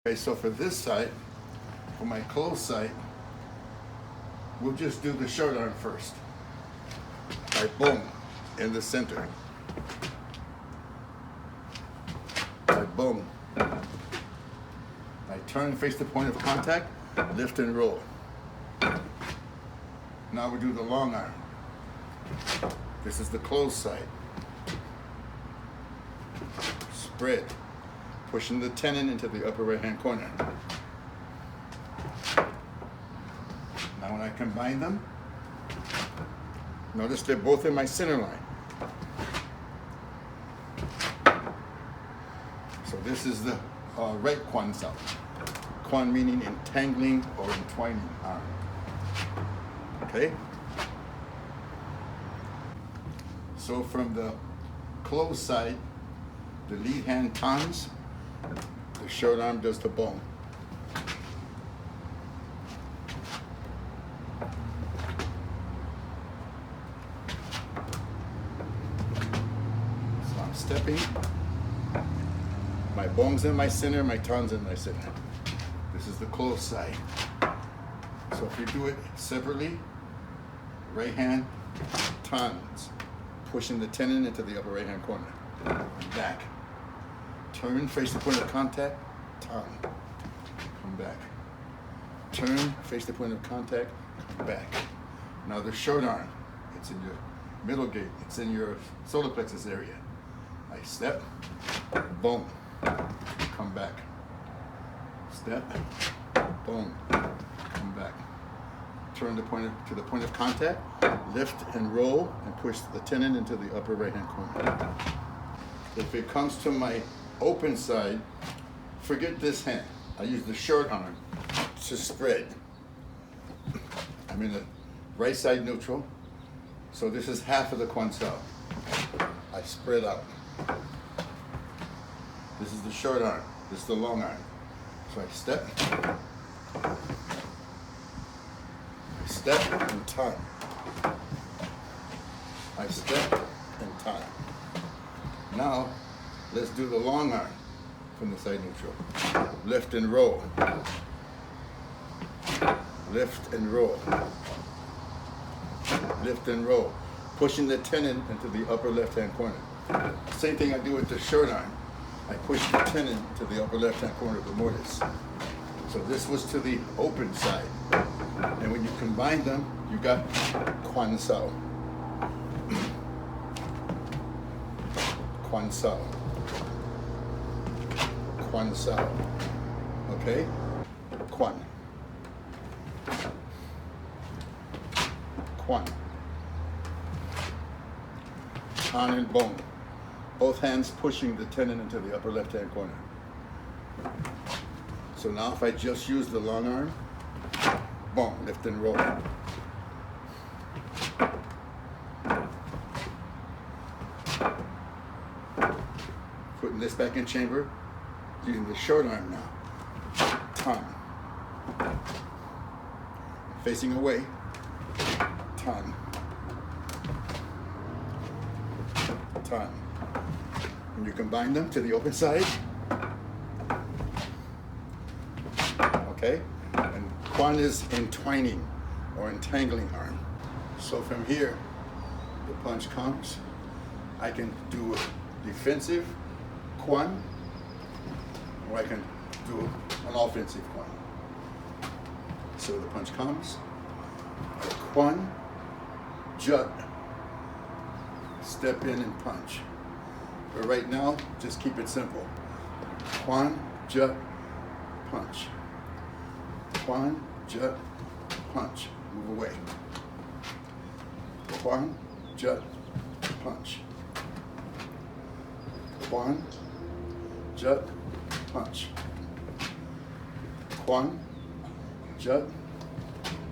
Okay, so for this side, for my closed side, we'll just do the short arm first. I boom in the center. I boom. I turn, face the point of contact, lift and roll. Now we do the long arm. This is the closed side. Spread, pushing the tenon into the upper right hand corner. Now when I combine them, notice they're both in my center line. So this is the right Kwan Sao. Kwan meaning entangling or entwining arm. Okay? So from the closed side, the lead hand tons, the short arm does the bone. So I'm stepping. My bone's in my center, my ton's in my center. This is the closed side. So if you do it separately, right hand, tons, pushing the tenon into the upper right hand corner. Back. Turn, face the point of contact, ton. Come back. Turn, face the point of contact, come back. Now the short arm, it's in your middle gate, it's in your solar plexus area. I step, boom, come back. Step, boom, come back. Turn the point to the point of contact, lift and roll, and push the tenon into the upper right hand corner. If it comes to my open side, forget this hand. I use the short arm to spread. I'm in the right side neutral, so this is half of the Kwan Sao. I spread out. This is the short arm, this is the long arm. So I step and turn. I step and turn. Now, let's do the long arm from the side neutral. Lift and roll. Lift and roll. Lift and roll. Pushing the tenon into the upper left-hand corner. Same thing I do with the short arm. I push the tenon to the upper left-hand corner of the mortise. So this was to the open side. And when you combine them, you got Kwan Sao. Kwan Sao. Kwan Sao. Okay? Kwan. Kwan. On and bone. Both hands pushing the tenon into the upper left-hand corner. So now if I just use the long arm, boom, lift and roll. Putting this back in chamber, using the short arm now. Ton. Facing away. Ton. Ton. When you combine them to the open side, okay? And Kwan is entwining or entangling arm. So from here, the punch comes. I can do a defensive Kwan, or I can do an offensive Kwan. So the punch comes, a Kwan, jut, step in and punch. But right now, just keep it simple. Kwan, jut, punch. Kwan, jut, punch. Move away. Kwan, jut, punch. Kwan, jut, punch. Kwan, jut,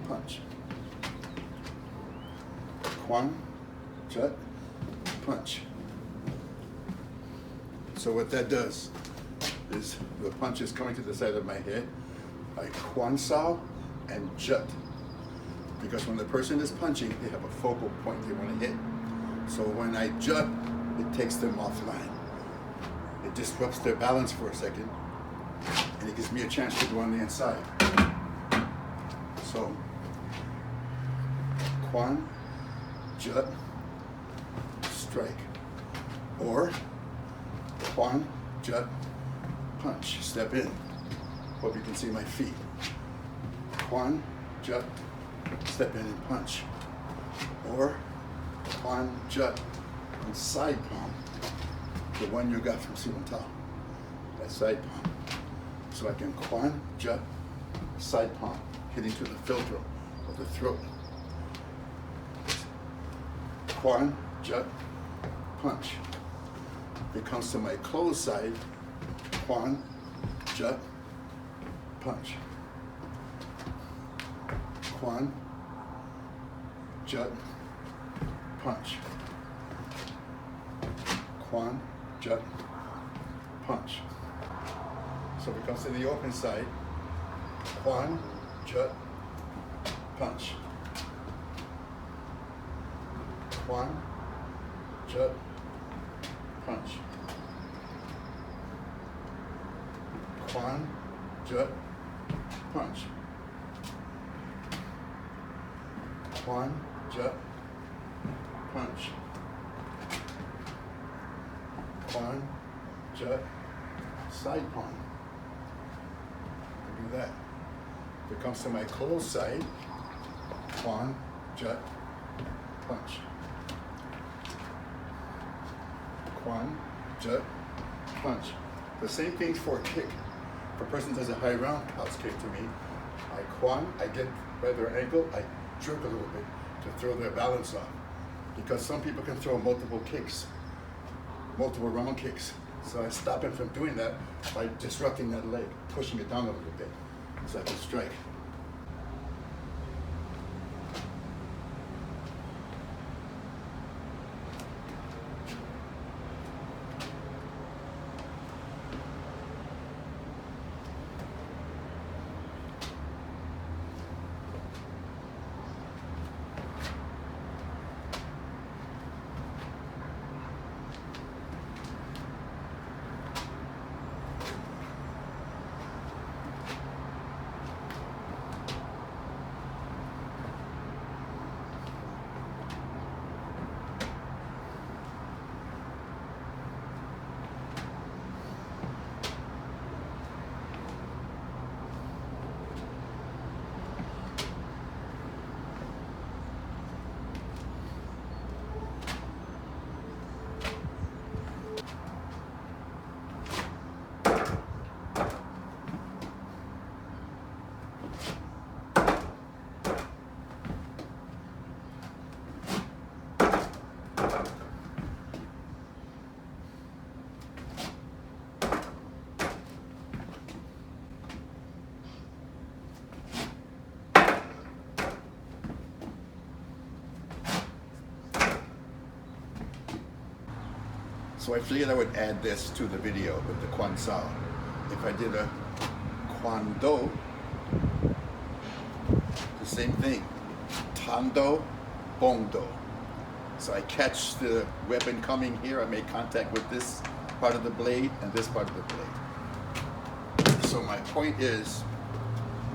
punch. Kwan, jut, punch. So what that does is the punch is coming to the side of my head. I Kwan Sao and jut. Because when the person is punching, they have a focal point they want to hit. So when I jut, it takes them offline. It disrupts their balance for a second, and it gives me a chance to go on the inside. So, Kwan, jut, strike. Or, Kwan, jut, punch, step in. Hope you can see my feet. Kwan, jut, step in and punch. Or, Kwan, jut, and side palm. The one you got from Simontal. That side palm. So I can Kwan, jut, side palm, hitting to the filter of the throat. Kwan, jut, punch. If it comes to my closed side, Kwan, jut, punch. Kwan, jut, punch. Kwan, jut, punch. So if it comes to the open side, Kwan, jut, punch. Kwan, jut, punch. Kwan, jut, punch. Kwan, jut, punch. Kwan, jut, side palm. I do that. If it comes to my closed side, Kwan, jut, punch. Kwan, jut, punch. The same thing for a kick. If a person does a high roundhouse kick to me, I Kwan, I get by their ankle, I jerk a little bit to throw their balance off. Because some people can throw multiple kicks, multiple round kicks. So I stop him from doing that by disrupting that leg, pushing it down a little bit, so I can strike. So I figured I would add this to the video with the Kwan Sao. If I did a Kwan Do, the same thing. Tan Do, Bong Do. So I catch the weapon coming here, I make contact with this part of the blade and this part of the blade. So my point is,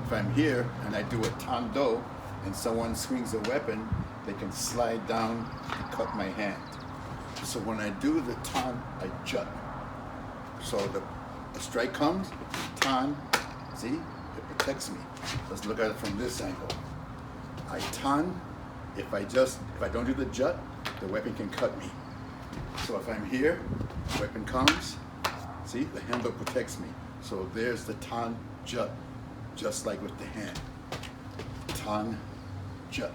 if I'm here and I do a Tan Do and someone swings a weapon, they can slide down and cut my hand. So when I do the tan, I jut. So the strike comes, tan, see, it protects me. Let's look at it from this angle. I tan, if I don't do the jut, the weapon can cut me. So if I'm here, the weapon comes, see, the handle protects me. So there's the tan, jut, just like with the hand. Tan, jut.